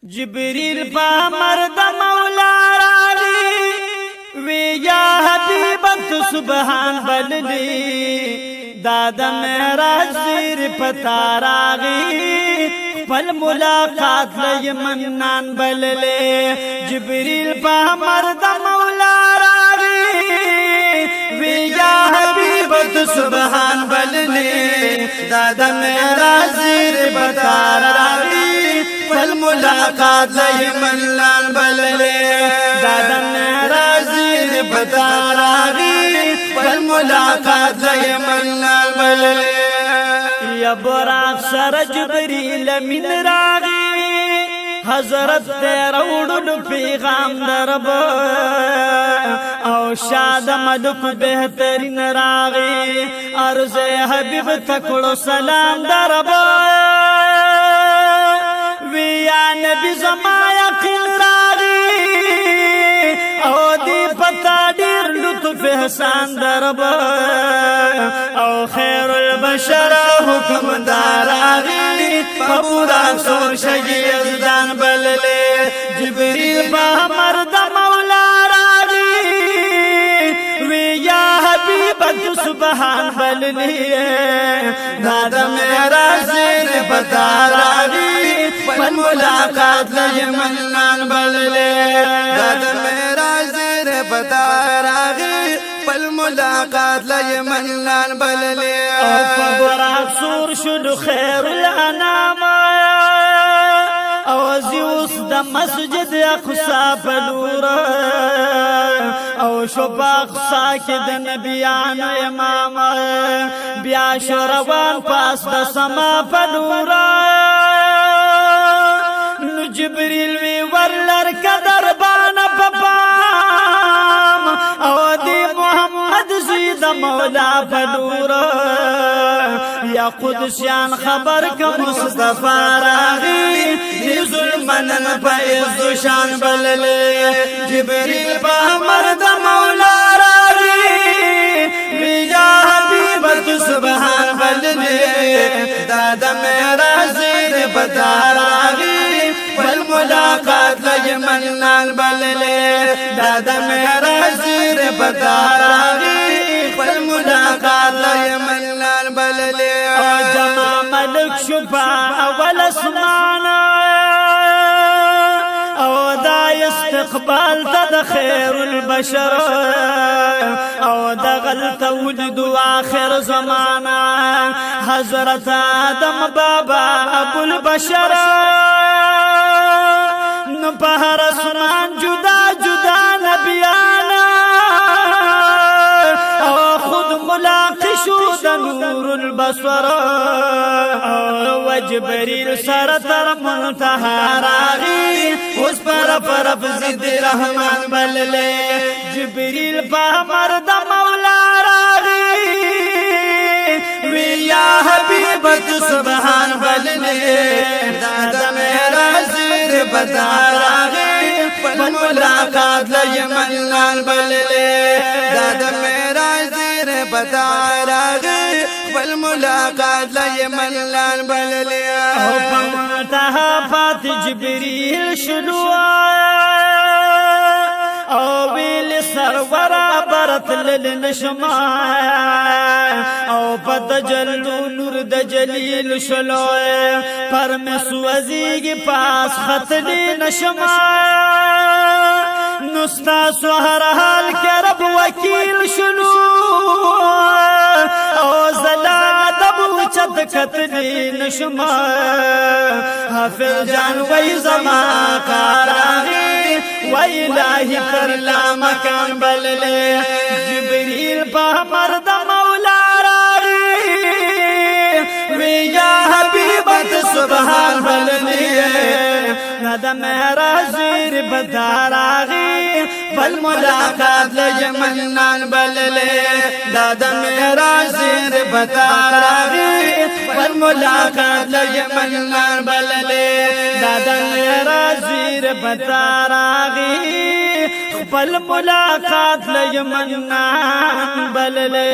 جبريل بامرد مولا راغي وی یا حبیبت سبحان بللی دادا معراج زیر پتا راغی پل ملاقات لی منان بللی جبريل بامرد مولا راغی وی یا حبیبت سبحان بللی دادا معراج زیر پتا راغی پل ملاقات لئی منان بللی دادا معراج زیر پتا راغی پل ملاقات لئی منان بللی یا براق سر جبریل من راغی حضرت روڑن پیغام درب او شاد ملک بہترین راغی عرض حبیب تکڑو سلام درب ویا نبی زما یقین راغی او دی پتا دیر لطف احسان درب او خیر البشر حکم داراغی پبورا سور شگی ازدان بللی جبریل بامرد مولا راغی ویا حبیبت سبحان بللی دادا معراج زیر پتا راغی پل ملاقات لئی منان بللی دادا معراج زیر پتا راغی پل ملاقات لئی منان بللی او پبراق سور شد خیر الانام او زیوس دا مسجد اقصا پلورا او شب اقصا کی دا نبیان امام بیا شروان پاس دا سما پلورا نو جبریل وی ورلر کدر بانا پپام او دی محمد زید مولا پلورا یا قدسیان خبر کا مصطفی راغی دی ظلمنن پا عزو شان بللی جبریل بامرد مولا راغی ویا حبیبت سبحان بللی دادا معراج زیر پتا راغی پل ملاقات لئی منان بللی دادا معراج زیر پتا راغی پل ملاقات لئی منان بللی جمع ملک شفا اول اسمانا او دا استقبال تد خیر البشر او دا غلط ولد آخر زمانا حضرت آدم بابا ابو البشر نپہر اسمان جدا جدا نبیانا او خود ملاقی شود نور البصر و جبریل سرتر منتہا راغی اس پر فرف زد رحمان بللے جبریل بامرد مولا راغی ویا حبیبت سبحان بللے دادا معراج زیر پتا راغی پل ملاقات لئی منان بللے دادا معراج زیر پتا راغی پل ملاقات لئی منان بللے او پمنتہا پات جبریل شلوا او ویل سرورا برت للنشما او پت جلدو نور د جلیل شلوئے پر میں سوزیگی پاس خطلی نشما نستا سوہر حال کے رب وکیل شلو او زلان دبو چت کتلی نشما حافظ جان وی زمان کاراغی وی الہی کر لا مکان بللے جبریل بامرد مولا راغی وی یا حبیبت سبحان بللے دادا معراج زیر پتا راغی پل ملاقات لئی منان بللے دادا معراج زیر پتا راغی پل ملاقات لئی منان بللے دادا معراج زیر پتا راغی پل ملاقات لئی منان بللے